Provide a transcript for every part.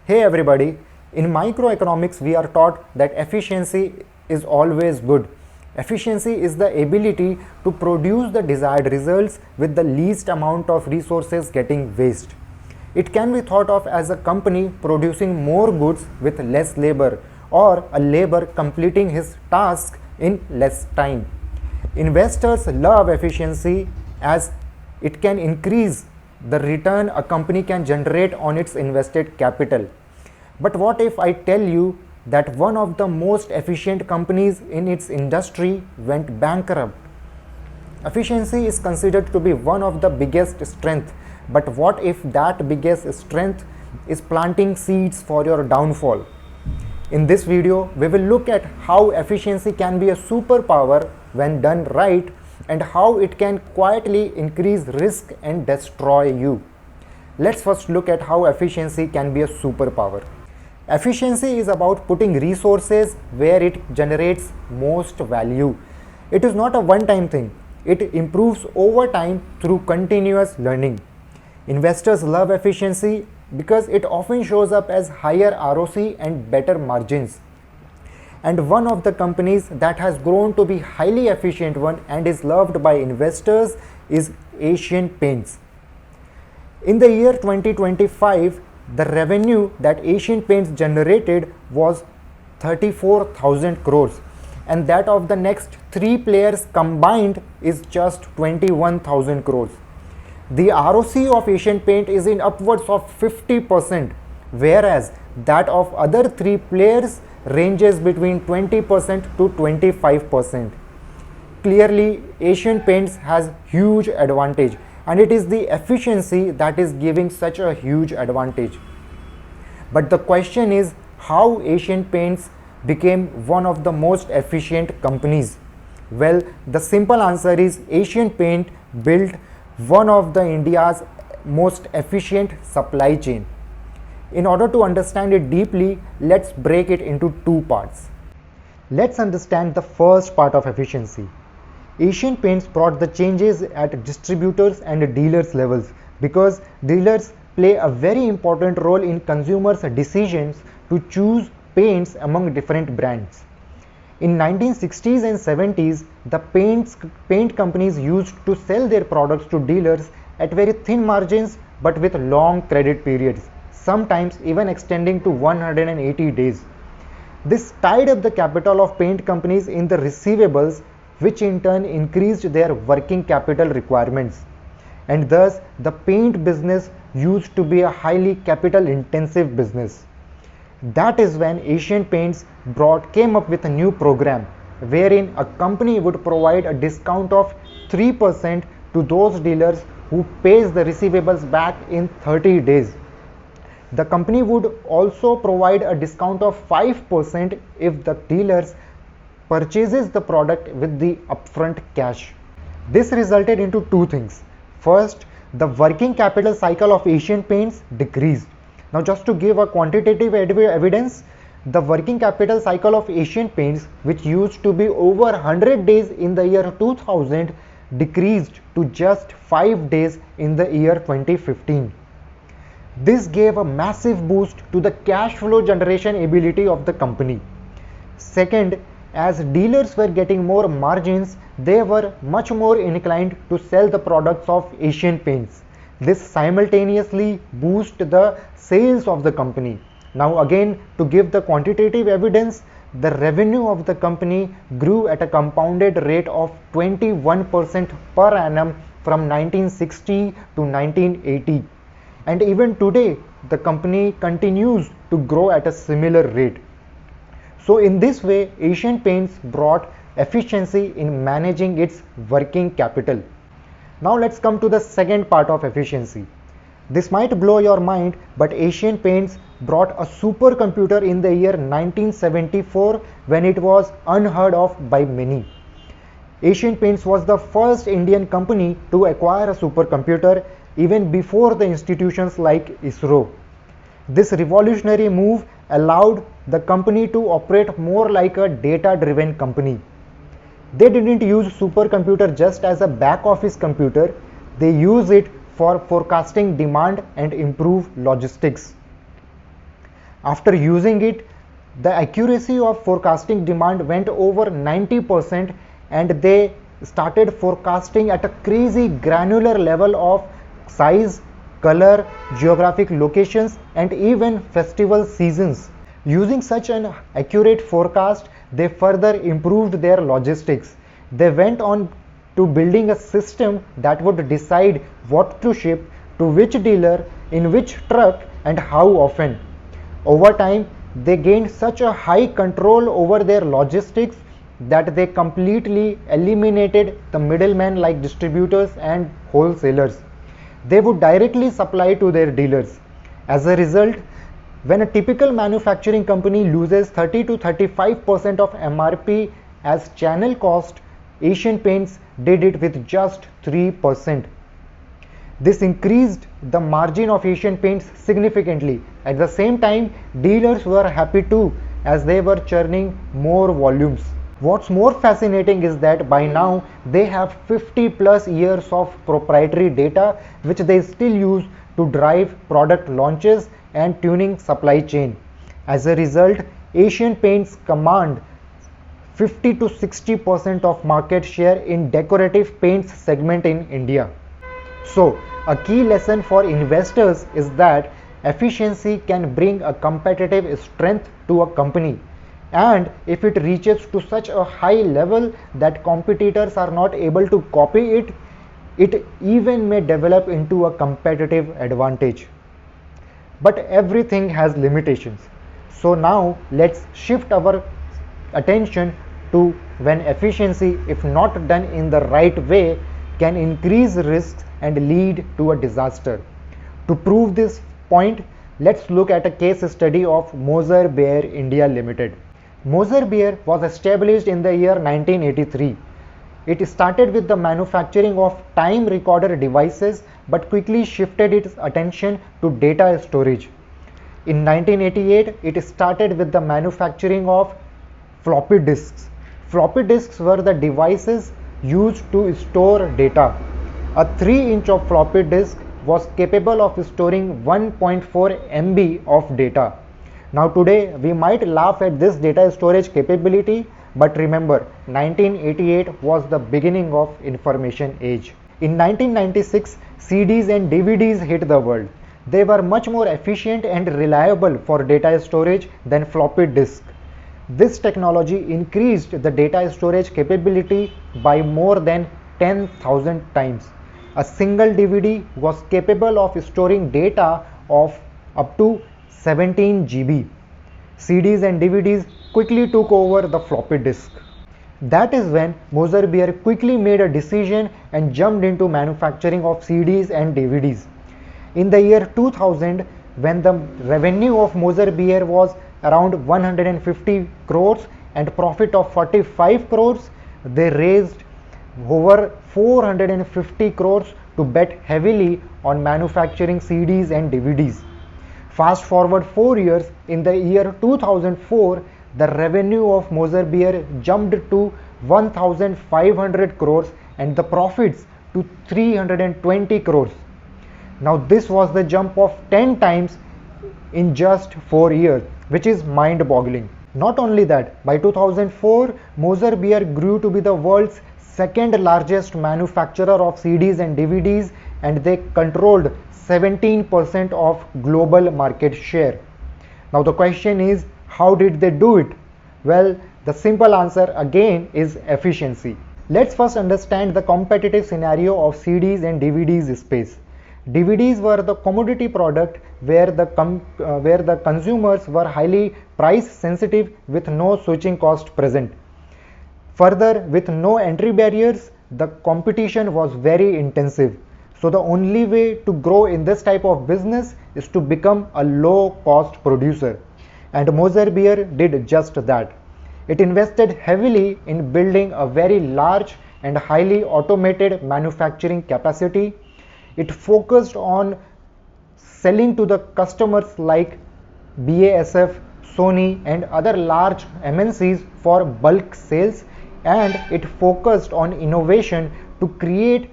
Hey everybody, in microeconomics we are taught that efficiency is always good. Efficiency is the ability to produce the desired results with the least amount of resources getting waste. It can be thought of as a company producing more goods with less labor or a labor completing his task in less time. Investors love efficiency as it can increase the return a company can generate on its invested capital. But what if I tell you that one of the most efficient companies in its industry went bankrupt? Efficiency is considered to be one of the biggest strengths, but what if that biggest strength is planting seeds for your downfall? In this video, we will look at how efficiency can be a superpower when done right and how it can quietly increase risk and destroy you. Let's first look at how efficiency can be a superpower. Efficiency is about putting resources where it generates most value. It is not a one-time thing. It improves over time through continuous learning. Investors love efficiency because it often shows up as higher ROC and better margins. And one of the companies that has grown to be highly efficient one and is loved by investors is Asian Paints. In the year 2025, the revenue that Asian Paints generated was 34,000 crores, and that of the next three players combined is just 21,000 crores. The ROC of Asian Paint is in upwards of 50%, whereas that of other three players ranges between 20% to 25%. Clearly, Asian Paints has huge advantage, and it is the efficiency that is giving such a huge advantage. But the question is how Asian Paints became one of the most efficient companies. Well, the simple answer is Asian Paint built one of the India's most efficient supply chain. In order to understand it deeply, let's break it into two parts. Let's understand the first part of efficiency. Asian Paints brought the changes at distributors and dealers levels because dealers play a very important role in consumers' decisions to choose paints among different brands. In 1960s and 70s, the paint companies used to sell their products to dealers at very thin margins but with long credit periods, sometimes even extending to 180 days. This tied up the capital of paint companies in the receivables, which in turn increased their working capital requirements. And thus, the paint business used to be a highly capital intensive business. That is when Asian Paints came up with a new program wherein a company would provide a discount of 3% to those dealers who pays the receivables back in 30 days. The company would also provide a discount of 5% if the dealers purchases the product with the upfront cash. This resulted into two things. First, the working capital cycle of Asian Paints decreased. Now, just to give a quantitative evidence, the working capital cycle of Asian Paints, which used to be over 100 days in the year 2000, decreased to just 5 days in the year 2015. This gave a massive boost to the cash flow generation ability of the company. Second, as dealers were getting more margins, they were much more inclined to sell the products of Asian Paints. This simultaneously boosted the sales of the company. Now again, to give the quantitative evidence, the revenue of the company grew at a compounded rate of 21% per annum from 1960 to 1980. And even today, the company continues to grow at a similar rate. So in this way, Asian Paints brought efficiency in managing its working capital. Now let's come to the second part of efficiency. This might blow your mind, but Asian Paints brought a supercomputer in the year 1974 when it was unheard of by many. Asian Paints was the first Indian company to acquire a supercomputer even before the institutions like ISRO. This revolutionary move allowed the company to operate more like a data-driven company. They didn't use supercomputer just as a back office computer, they use it for forecasting demand and improve logistics. After using it, the accuracy of forecasting demand went over 90%, and they started forecasting at a crazy granular level of size, color, geographic locations, and even festival seasons. Using such an accurate forecast, they further improved their logistics. They went on to building a system that would decide what to ship, to which dealer, in which truck, and how often. Over time, they gained such a high control over their logistics that they completely eliminated the middlemen like distributors and wholesalers. They would directly supply to their dealers. As a result, when a typical manufacturing company loses 30 to 35% of MRP as channel cost, Asian Paints did it with just 3%. This increased the margin of Asian Paints significantly. At the same time, dealers were happy too, as they were churning more volumes. What's more fascinating is that by now they have 50 plus years of proprietary data which they still use to drive product launches and tuning supply chain. As a result, Asian Paints command 50 to 60% of market share in decorative paints segment in India. So, a key lesson for investors is that efficiency can bring a competitive strength to a company, and if it reaches to such a high level that competitors are not able to copy it, it even may develop into a competitive advantage. But everything has limitations. So now let's shift our attention to when efficiency, if not done in the right way, can increase risks and lead to a disaster. To prove this point, let's look at a case study of Moser Baer India Limited. Moser Baer was established in the year 1983. It started with the manufacturing of time recorder devices but quickly shifted its attention to data storage. In 1988, it started with the manufacturing of floppy disks. Floppy disks were the devices used to store data. A 3-inch of floppy disk was capable of storing 1.4 MB of data. Now today we might laugh at this data storage capability, but remember, 1988 was the beginning of information age. In 1996, CDs and DVDs hit the world. They were much more efficient and reliable for data storage than floppy disk. This technology increased the data storage capability by more than 10,000 times. A single DVD was capable of storing data of up to 17 GB. CDs and DVDs quickly took over the floppy disk. That is when Moser Baer quickly made a decision and jumped into manufacturing of CDs and DVDs. In the year 2000, when the revenue of Moser Baer was around 150 crores and profit of 45 crores, they raised over 450 crores to bet heavily on manufacturing CDs and DVDs. Fast forward 4 years, in the year 2004, the revenue of Moser Baer jumped to 1500 crores and the profits to 320 crores. Now this was the jump of 10 times in just 4 years, which is mind-boggling. Not only that, by 2004, Moser Baer grew to be the world's second largest manufacturer of CDs and DVDs, and they controlled 17% of global market share. Now the question is, how did they do it? Well, the simple answer again is efficiency. Let's first understand the competitive scenario of CDs and DVDs space. DVDs were the commodity product where the consumers were highly price sensitive with no switching cost present. Further, with no entry barriers, the competition was very intensive. So the only way to grow in this type of business is to become a low cost producer. And Moser Baer did just that. It invested heavily in building a very large and highly automated manufacturing capacity. It focused on selling to the customers like BASF, Sony and other large MNCs for bulk sales, and it focused on innovation to create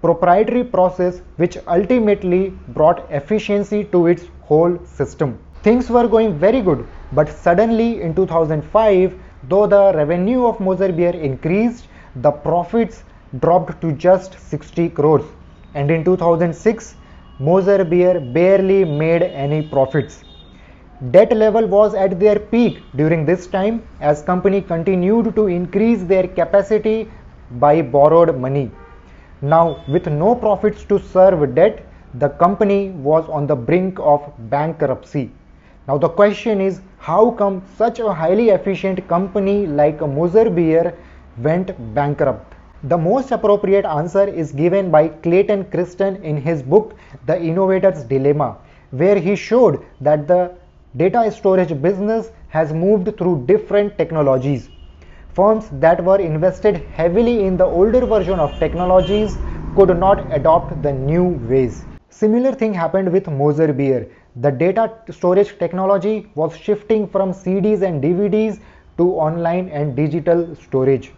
proprietary process which ultimately brought efficiency to its whole system. Things were going very good, but suddenly in 2005, though the revenue of Moser Baer increased, the profits dropped to just 60 crores. And in 2006, Moser Baer barely made any profits. Debt level was at their peak during this time as company continued to increase their capacity by borrowed money. Now, with no profits to serve debt, the company was on the brink of bankruptcy. Now the question is, how come such a highly efficient company like Moser Baer went bankrupt? The most appropriate answer is given by Clayton Christensen in his book The Innovator's Dilemma, where he showed that the data storage business has moved through different technologies. Firms that were invested heavily in the older version of technologies could not adopt the new ways. Similar thing happened with Moser Baer. The data storage technology was shifting from CDs and DVDs to online and digital storage.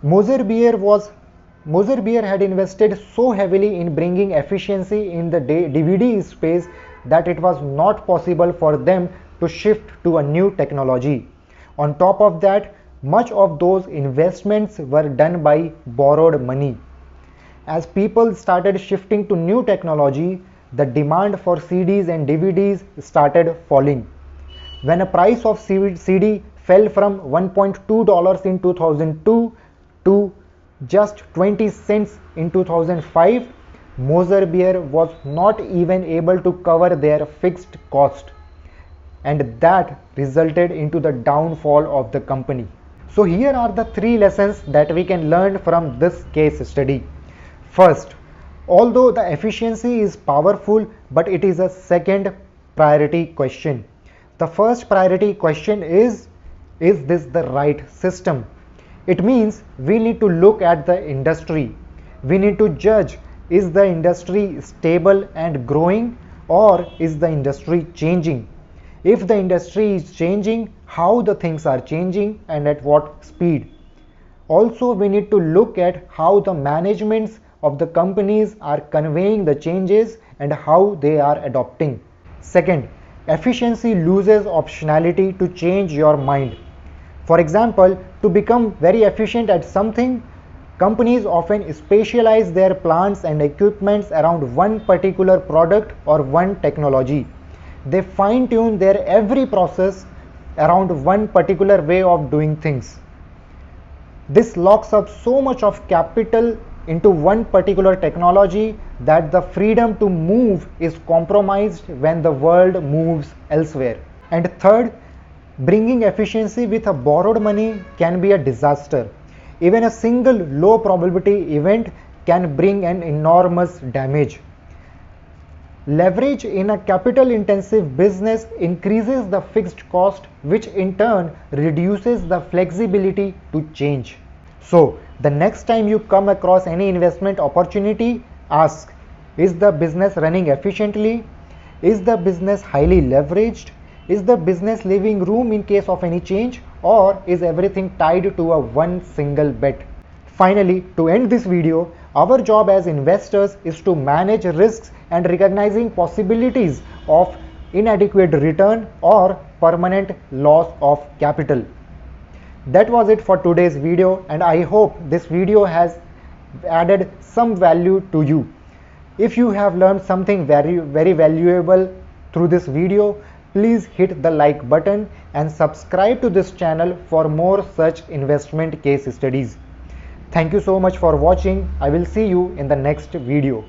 Moser Baer had invested so heavily in bringing efficiency in the DVD space that it was not possible for them to shift to a new technology. On top of that, much of those investments were done by borrowed money. As people started shifting to new technology, the demand for CDs and DVDs started falling. When a price of CD fell from $1.2 in 2002 to just 20 cents in 2005, Moser Baer was not even able to cover their fixed cost, and that resulted into the downfall of the company. So here are the three lessons that we can learn from this case study. First, although the efficiency is powerful, but it is a second priority question. The first priority question is this the right system? It means we need to look at the industry. We need to judge, is the industry stable and growing, or is the industry changing? If the industry is changing, how the things are changing and at what speed? Also, we need to look at how the managements of the companies are conveying the changes and how they are adopting. Second, efficiency loses optionality to change your mind. For example, to become very efficient at something, companies often specialize their plants and equipments around one particular product or one technology. They fine-tune their every process around one particular way of doing things. This locks up so much of capital into one particular technology that the freedom to move is compromised when the world moves elsewhere. And third, bringing efficiency with a borrowed money can be a disaster. Even a single low probability event can bring an enormous damage. Leverage in a capital intensive business increases the fixed cost, which in turn reduces the flexibility to change. So, the next time you come across any investment opportunity, ask, is the business running efficiently? Is the business highly leveraged? Is the business leaving room in case of any change, or is everything tied to a one single bet? Finally, to end this video, our job as investors is to manage risks and recognizing possibilities of inadequate return or permanent loss of capital. That was it for today's video, and I hope this video has added some value to you. If you have learned something very valuable through this video, please hit the like button and subscribe to this channel for more such investment case studies. Thank you so much for watching. I will see you in the next video.